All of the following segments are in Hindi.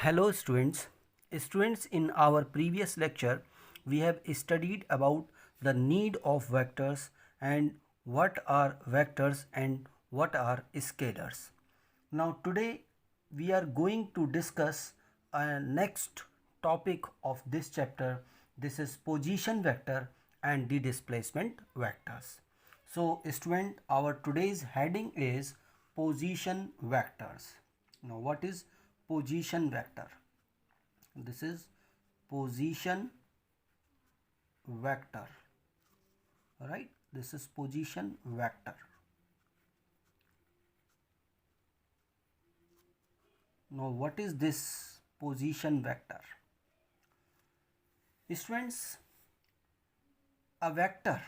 Hello students. Students, in our previous lecture we have studied about the need of vectors and what are vectors and what are scalars. Now today we are going to discuss a next topic of this chapter. This is position vector and the displacement vectors. So student, our today's heading is position vectors. Now what is position vector? This is position vector, right? This is position vector. Now what is this position vector? Students, a vector,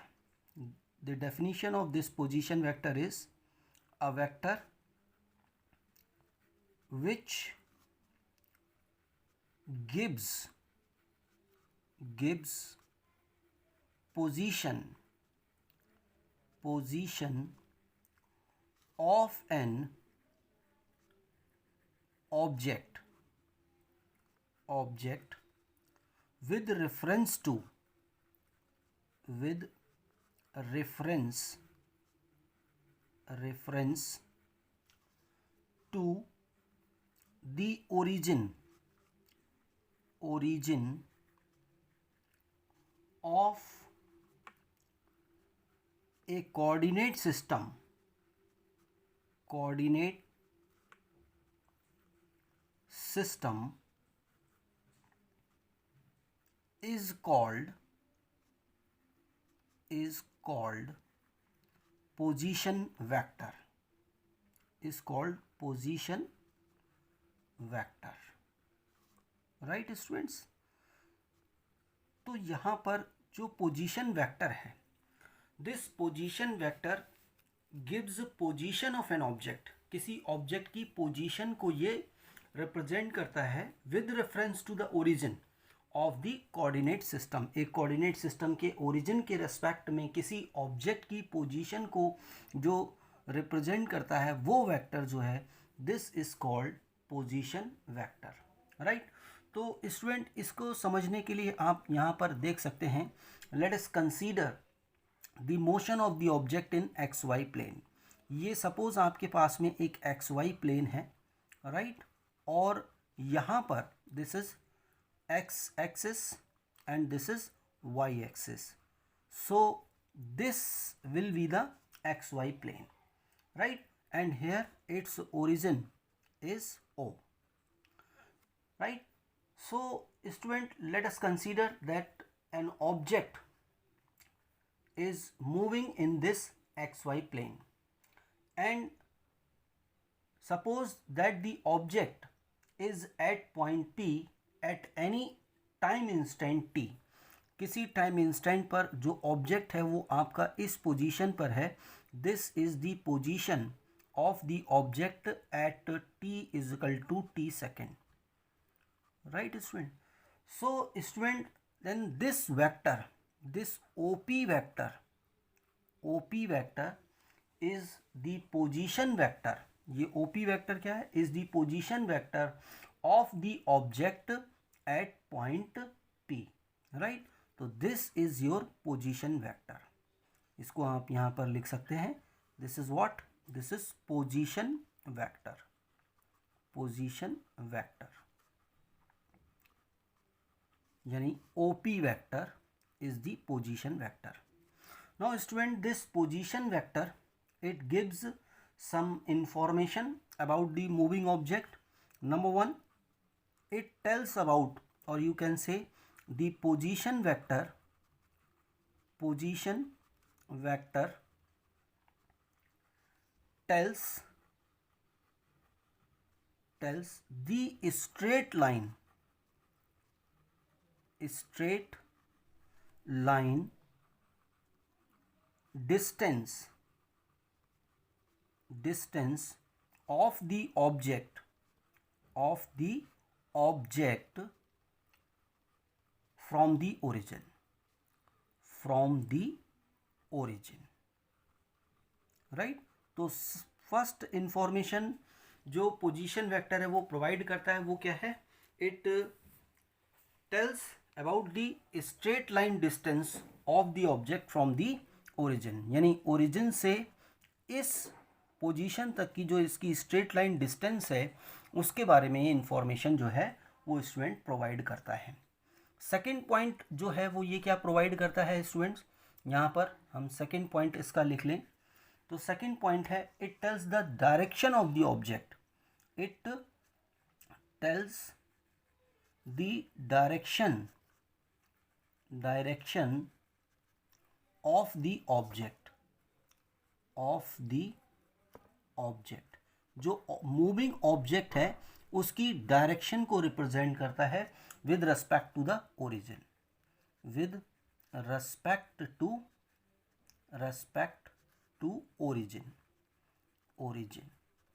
the definition of this position vector is a vector which gives position of an object with reference to the origin of a coordinate system is called position vector. Right students? तो यहाँ पर जो पोजीशन वेक्टर है, this position vector gives position of an object. किसी ऑब्जेक्ट की पोजीशन को ये रिप्रेजेंट करता है with reference to the origin of the coordinate system. एक कोऑर्डिनेट सिस्टम के ओरिजिन के रेस्पेक्ट में किसी ऑब्जेक्ट की पोजीशन को जो रिप्रेजेंट करता है वो वेक्टर जो है, this is called position vector. Right? तो स्टूडेंट, इसको समझने के लिए आप यहाँ पर देख सकते हैं. Let us consider the motion of the object in X Y plane. ये सपोज आपके पास में एक एक्स वाई प्लेन है, राइट? और यहाँ पर this is x axis and this is y axis. So this will be the xy plane, right? And here its origin is O, right? So student, let us consider that an object is moving in this xy plane, and suppose that the object is at point P at any time instant t. किसी टाइम इंस्टेंट पर जो ऑब्जेक्ट है वो आपका इस पोजीशन पर है. This is the position of the object at t is equal to t second. Right student? So student, then this vector, this OP vector is the position vector. ये OP वेक्टर क्या है? Is the position vector of the object at point P, right? तो this is your position vector. इसको आप यहाँ पर लिख सकते हैं. This is what? This is position vector. यानी OP vector is the position vector. Now student, this position vector, it gives some information about the moving object. Number one, it tells about, or you can say the position vector tells the straight line distance of the object from the origin. Right? तो फर्स्ट इंफॉर्मेशन जो पोजीशन वेक्टर है वो प्रोवाइड करता है वो क्या है? it tells about the straight line distance of the object from the origin, यानी origin से इस पोजीशन तक की जो इसकी स्ट्रेट लाइन डिस्टेंस है उसके बारे में ये इंफॉर्मेशन जो है वो स्टूडेंट प्रोवाइड करता है। सेकेंड पॉइंट जो है वो ये क्या प्रोवाइड करता है स्टूडेंट्स, यहाँ पर हम सेकेंड पॉइंट इसका लिख लें। तो सेकेंड पॉइंट है it tells the direction of the object, it tells the direction of the object, जो मूविंग ऑब्जेक्ट है उसकी डायरेक्शन को रिप्रेजेंट करता है with respect to the origin, with respect to origin,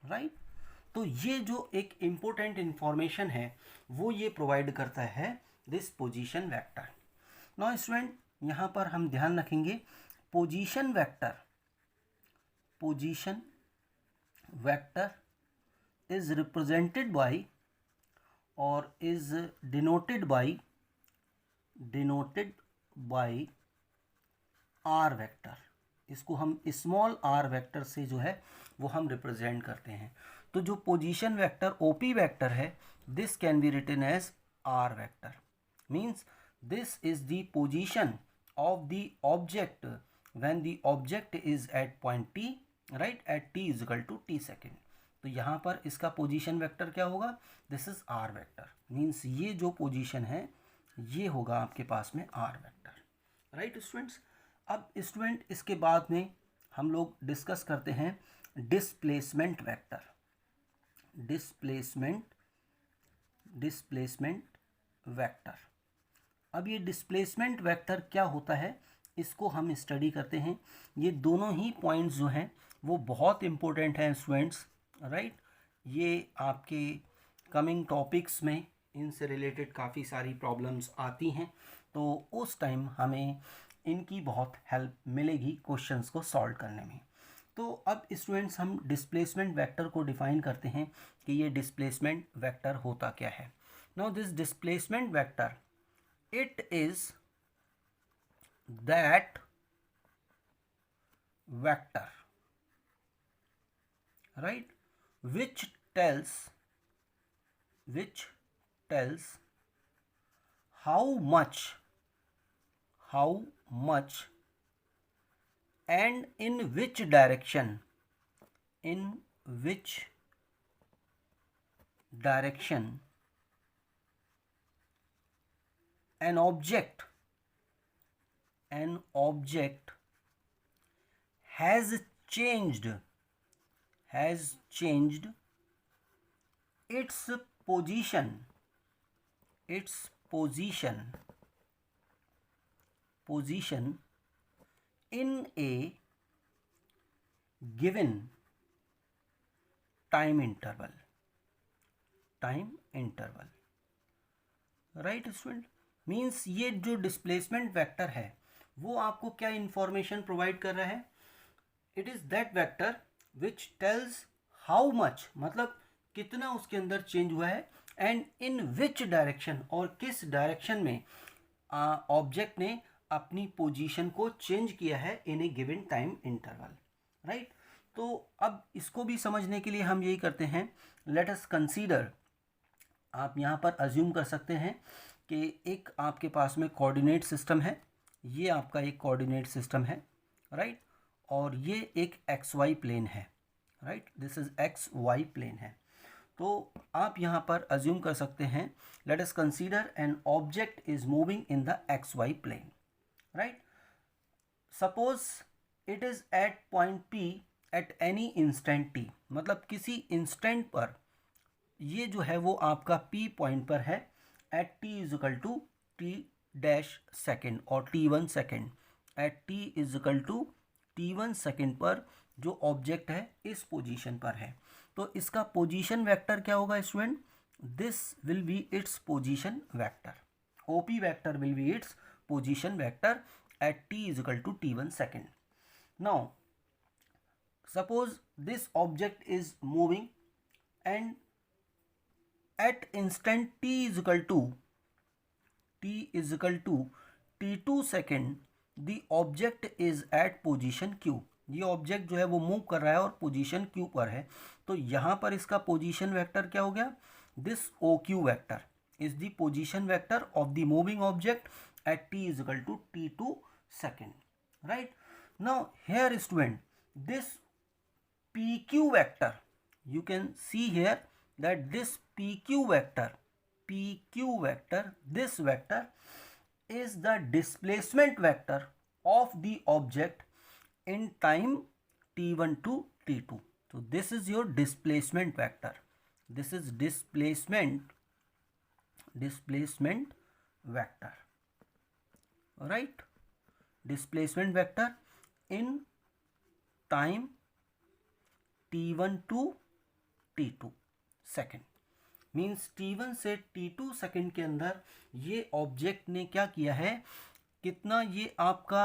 right. तो ये जो एक इम्पोर्टेंट इंफॉर्मेशन है वो ये प्रोवाइड करता है this position vector. Now student यहाँ पर हम ध्यान रखेंगे position vector is represented by or is denoted by r vector. इसको हम स्मॉल r वेक्टर से जो है वो हम रिप्रेजेंट करते हैं। तो जो पोजीशन वेक्टर OP वेक्टर है this can be written as r vector, means this is the position of the object when the object is at point t, right, at t is equal to t second. तो यहाँ पर इसका पोजीशन वेक्टर क्या होगा, this is r vector, means ये जो पोजीशन है ये होगा आपके पास में r वेक्टर, राइट स्टूडेंट्स। अब स्टूडेंट इसके बाद में हम लोग डिस्कस करते हैं डिस्प्लेसमेंट वेक्टर। डिस्प्लेसमेंट वेक्टर, अब ये डिस्प्लेसमेंट वेक्टर क्या होता है इसको हम स्टडी करते हैं। ये दोनों ही पॉइंट्स जो हैं वो बहुत इंपॉर्टेंट हैं स्टूडेंट्स, राइट। ये आपके कमिंग टॉपिक्स में इनसे रिलेटेड काफ़ी सारी प्रॉब्लम्स आती हैं, तो उस टाइम हमें इनकी बहुत हेल्प मिलेगी क्वेश्चंस को सॉल्व करने में। तो अब स्टूडेंट्स हम डिस्प्लेसमेंट वेक्टर को डिफाइन करते हैं कि ये डिस्प्लेसमेंट वेक्टर होता क्या है। Now this displacement vector it is that vector, right, which tells how much and in which direction an object has changed its position in a given time interval, right student. Means ये जो डिस्प्लेसमेंट वेक्टर है वो आपको क्या इंफॉर्मेशन प्रोवाइड कर रहा है, it is that vector which tells how much, मतलब कितना उसके अंदर चेंज हुआ है, एंड इन विच डायरेक्शन, और किस डायरेक्शन में ऑब्जेक्ट ने अपनी पोजीशन को चेंज किया है इन ए गिवन टाइम इंटरवल, राइट। तो अब इसको भी समझने के लिए हम यही करते हैं, लेट अस कंसीडर, आप यहाँ पर अज्यूम कर सकते हैं कि एक आपके पास में कोऑर्डिनेट सिस्टम है, ये आपका एक कोऑर्डिनेट सिस्टम है, राइट, और ये एक XY प्लेन है, right, this is XY plane है। तो आप यहाँ पर अज्यूम कर सकते हैं, let us consider an object is moving in the XY plane, right. Suppose it is at point P at any instant t, मतलब किसी इंस्टेंट पर ये जो है वो आपका P पॉइंट पर है at t is equal to t dash second और t1 second, at t is equal to t1 second पर जो ऑब्जेक्ट है इस पोजीशन पर है। तो इसका पोजीशन वेक्टर क्या होगा student, this will be its position vector, OP vector will be its position vector at t is equal to t1 second. Now suppose this object is moving and at instant t is equal to t2 second the object is at position q। ये ऑब्जेक्ट जो है वो मूव कर रहा है और पोजीशन q पर है, तो यहाँ पर इसका पोजीशन वेक्टर क्या हो गया, this OQ vector is the position vector of the moving object at t is equal to t2 second, right. Now here student, this PQ vector, you can see here that this PQ vector, this vector is the displacement vector of the object in time t1 to t2. So this is your displacement vector. This is displacement vector, right? Displacement vector in time t1 to t2 second, means t1 से t2 सेकेंड के अंदर ये ऑब्जेक्ट ने क्या किया है, कितना ये आपका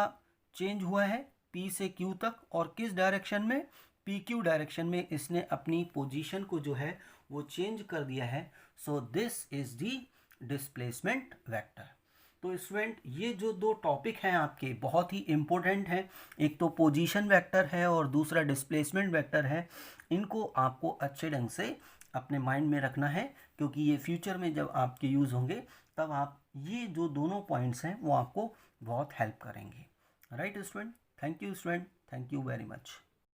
चेंज हुआ है p से q तक, और किस डायरेक्शन में, pq डायरेक्शन में इसने अपनी पोजीशन को जो है वो चेंज कर दिया है। So this is the displacement vector. तो स्टूडेंट ये जो दो टॉपिक हैं आपके बहुत ही इम्पोर्टेंट हैं, एक तो पोजीशन वेक्टर है और दूसरा डिस्प्लेसमेंट वेक्टर है। इनको आपको अच्छे ढंग से अपने माइंड में रखना है, क्योंकि ये फ्यूचर में जब आपके यूज़ होंगे तब आप ये जो दोनों पॉइंट्स हैं वो आपको बहुत हेल्प करेंगे, right student. Thank you student, thank you very much.